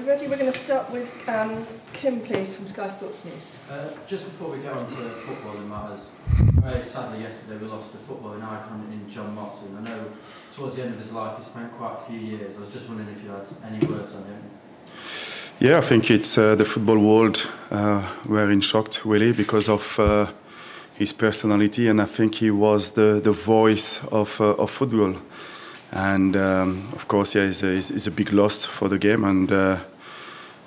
ready? We're going to start with Kim, please, from Sky Sports News. Just before we get on to footballing matters, very sadly yesterday we lost a footballing icon in John Motson. I know towards the end of his life he spent quite a few years. I was just wondering if you had any words on him. Yeah, I think it's the football world were in shock really because of his personality, and I think he was the voice of football. And of course, yeah, it's a big loss for the game, and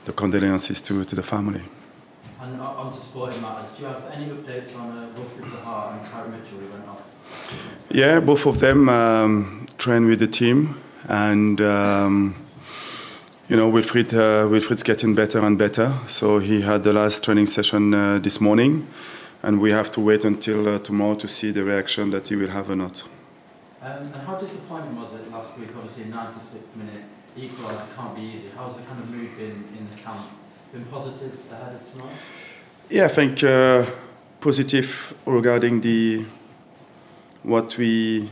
the condolences to the family. And on to sporting matters, do you have any updates on Wilfried Zaha and Tyre Mitchell who went off? Yeah, both of them train with the team, and you know, Wilfried's getting better and better. So he had the last training session this morning, and we have to wait until tomorrow to see the reaction that he will have or not. And how disappointing was it last week? Obviously, 96th minute equaliser can't be easy. How's the kind of mood been in the camp? Been positive ahead of tomorrow? Yeah, I think positive regarding what we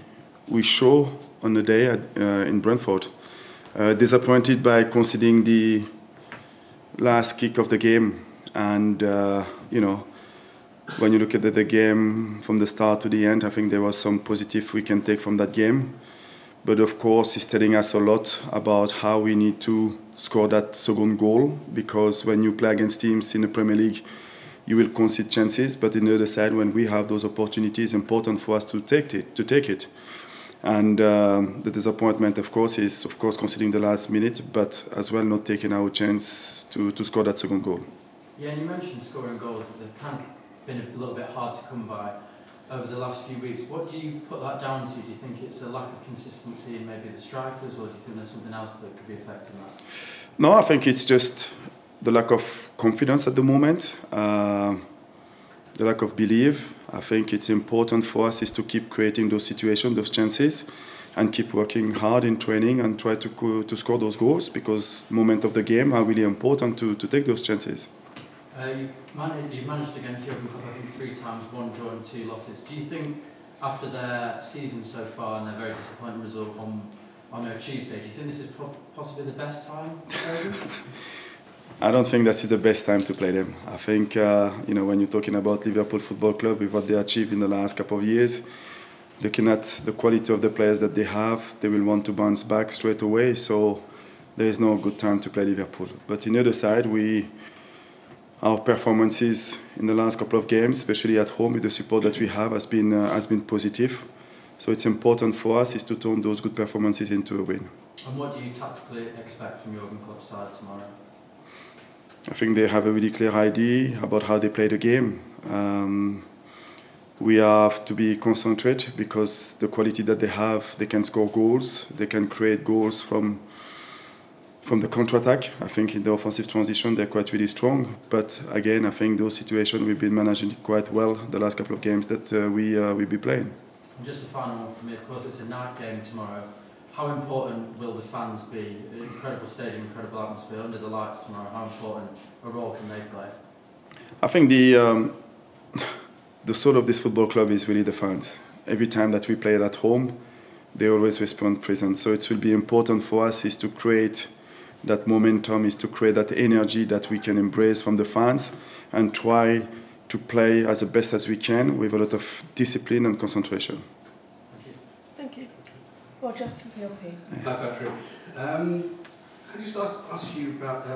show on the day in Brentford. Disappointed by conceding the last kick of the game, and you know, when you look at the game from the start to the end, I think there was some positive we can take from that game. But of course, it's telling us a lot about how we need to score that second goal, because when you play against teams in the Premier League, you will concede chances. But on the other side, when we have those opportunities, it's important for us to take it. And the disappointment, of course, is conceding the last minute, but as well not taking our chance to score that second goal. Yeah, and you mentioned scoring goals. They've kind of been a little bit hard to come by over the last few weeks. What do you put that down to? Do you think it's a lack of consistency in maybe the strikers, or do you think there's something else that could be affecting that? No, I think it's just the lack of confidence at the moment, the lack of belief. I think it's important for us is to keep creating those situations, those chances, and keep working hard in training and try to score those goals, because the moment of the game are really important to take those chances. You've managed against Jurgen Klopp, I think 3 times, 1 draw and 2 losses. Do you think after their season so far and their very disappointing result on Tuesday, do you think this is possibly the best time to play them? I don't think that is the best time to play them. I think you know, when you're talking about Liverpool Football Club, with what they achieved in the last couple of years, looking at the quality of the players that they have, they will want to bounce back straight away. So there is no good time to play Liverpool. But on the other side, our performances in the last couple of games, especially at home with the support that we have, has been positive. So it's important for us is to turn those good performances into a win. And what do you tactically expect from Jurgen Klopp's side tomorrow? I think they have a really clear idea about how they play the game. We have to be concentrated, because the quality that they have, they can score goals, they can create goals from the counter-attack. I think in the offensive transition they're quite really strong. But again, I think those situations we've been managing quite well the last couple of games that we'll be playing. And just a final one from me, of course, it's a night game tomorrow. How important will the fans be? Incredible stadium, incredible atmosphere under the lights tomorrow. How important a role can they play? I think the soul of this football club is really the fans. Every time that we play at home, they always respond present. So it will be important for us is to create that momentum, is to create that energy that we can embrace from the fans, and try to play as the best as we can with a lot of discipline and concentration. Thank you. Roger from PLP. Hi Patrick. I just ask you about,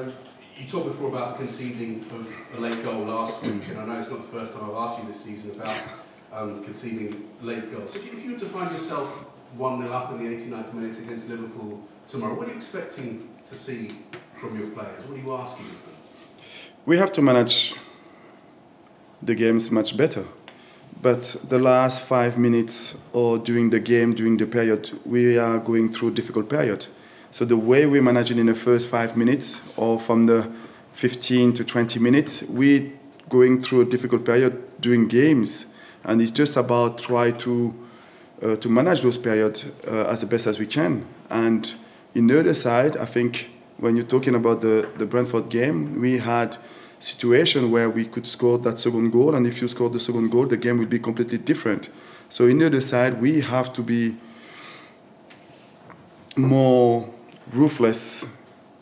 you talked before about conceding of a late goal last week, and I know it's not the first time I've asked you this season about conceding late goals. So if you were to find yourself 1-0 up in the 89th minute against Liverpool tomorrow, what are you expecting to see from your players? What are you asking of them? We have to manage the games much better. But the last 5 minutes or during the game, during the period, we are going through a difficult period. So the way we manage it in the first 5 minutes, or from the 15 to 20 minutes, we're going through a difficult period during games. And it's just about try to manage those periods as the best as we can. And in the other side, I think when you're talking about the Brentford game, we had situation where we could score that second goal, and if you score the second goal, the game will be completely different. So in the other side, we have to be more ruthless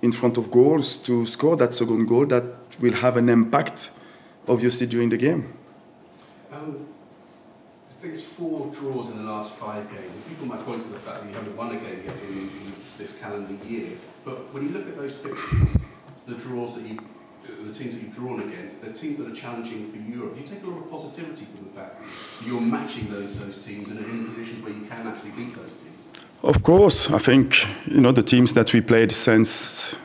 in front of goals to score that second goal that will have an impact, obviously, during the game. I think it's 4 draws in the last 5 games. People might point to the fact that you haven't won a game yet in this calendar year. But when you look at those fixtures, the draws that the teams that you've drawn against, they're teams that are challenging for Europe. You take a lot of positivity from the fact that you're matching those teams and are in positions where you can actually beat those teams. Of course, I think the teams that we played since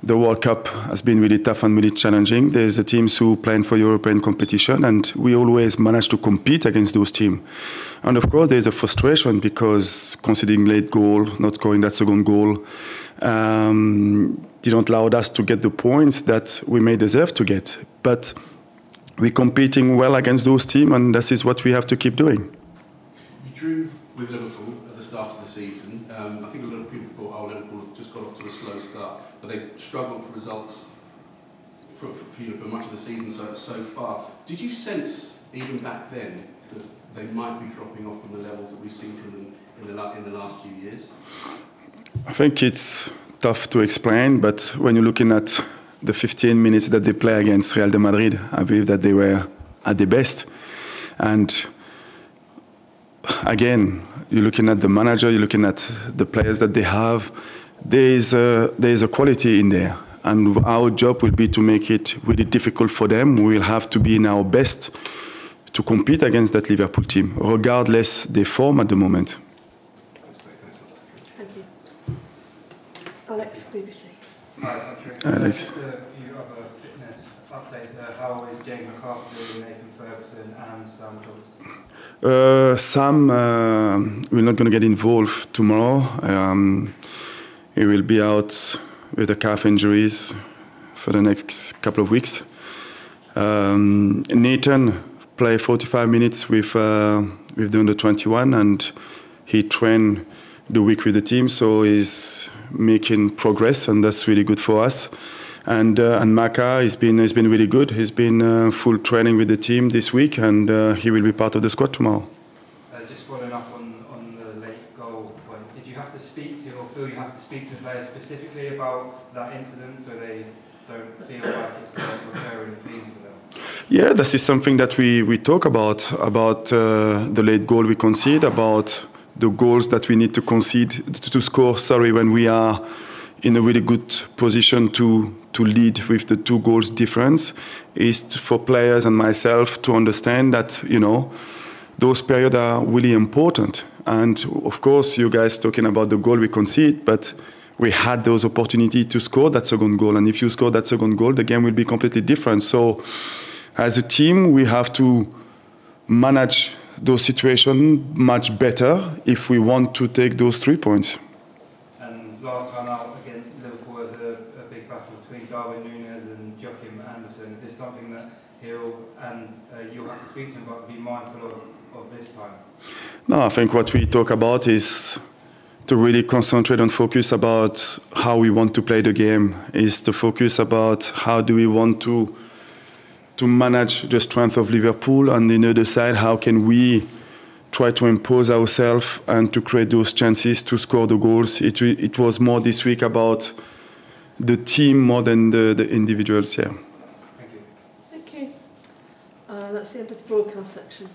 the World Cup has been really tough and really challenging. There's the teams who plan for European competition, and we always manage to compete against those teams. And of course, there's a frustration because conceding late goal, not scoring that second goal, didn't allow us to get the points that we may deserve to get. But we're competing well against those teams, and this is what we have to keep doing. You drew with Liverpool at the start of the season. I think a lot of people thought, Liverpool have just got off to a slow start, but they struggled for results for much of the season so far. Did you sense, even back then, that they might be dropping off from the levels that we've seen from them in the last few years? I think it's tough to explain, but when you're looking at the 15 minutes that they play against Real de Madrid, I believe that they were at their best. And again, you're looking at the manager, you're looking at the players that they have. There's a quality in there, and our job will be to make it really difficult for them. We will have to be in our best to compete against that Liverpool team, regardless their form at the moment. Thank you. Alex, BBC. Hi, Patrick. Alex. Just a few other fitness updates. How is James McCarthy doing, Nathan Ferguson and Sam Johnson? Sam, we're not going to get involved tomorrow. He will be out with the calf injuries for the next couple of weeks. Nathan played 45 minutes with the under-21, and he trained the week with the team, so he's making progress, and that's really good for us. And Maka has been really good. He's been full training with the team this week, and he will be part of the squad tomorrow. Just following up on the late goal point, did you have to speak to, or feel you have to speak to players specifically about that incident so they don't feel like it's a recurring theme for them? Yeah, this is something that we talk about the late goal we concede, about the goals that we need to score, when we are in a really good position to lead with the 2 goals difference, is for players and myself to understand that, those periods are really important. And of course, you guys talking about the goal we concede, but we had those opportunities to score that second goal. And if you score that second goal, the game will be completely different. So as a team, we have to manage those situations much better if we want to take those 3 points. And last time out against Liverpool was a big battle between Darwin Núñez and Joachim Andersen. Is this something that he'll and you'll have to speak to him about to be mindful of this time? No, I think what we talk about is to really concentrate and focus about how we want to play the game, is to focus about how do we want to manage the strength of Liverpool, and on the other side, how can we try to impose ourselves and to create those chances to score the goals. It was more this week about the team more than the individuals, yeah. Thank you. Thank you. That's the end of the broadcast section.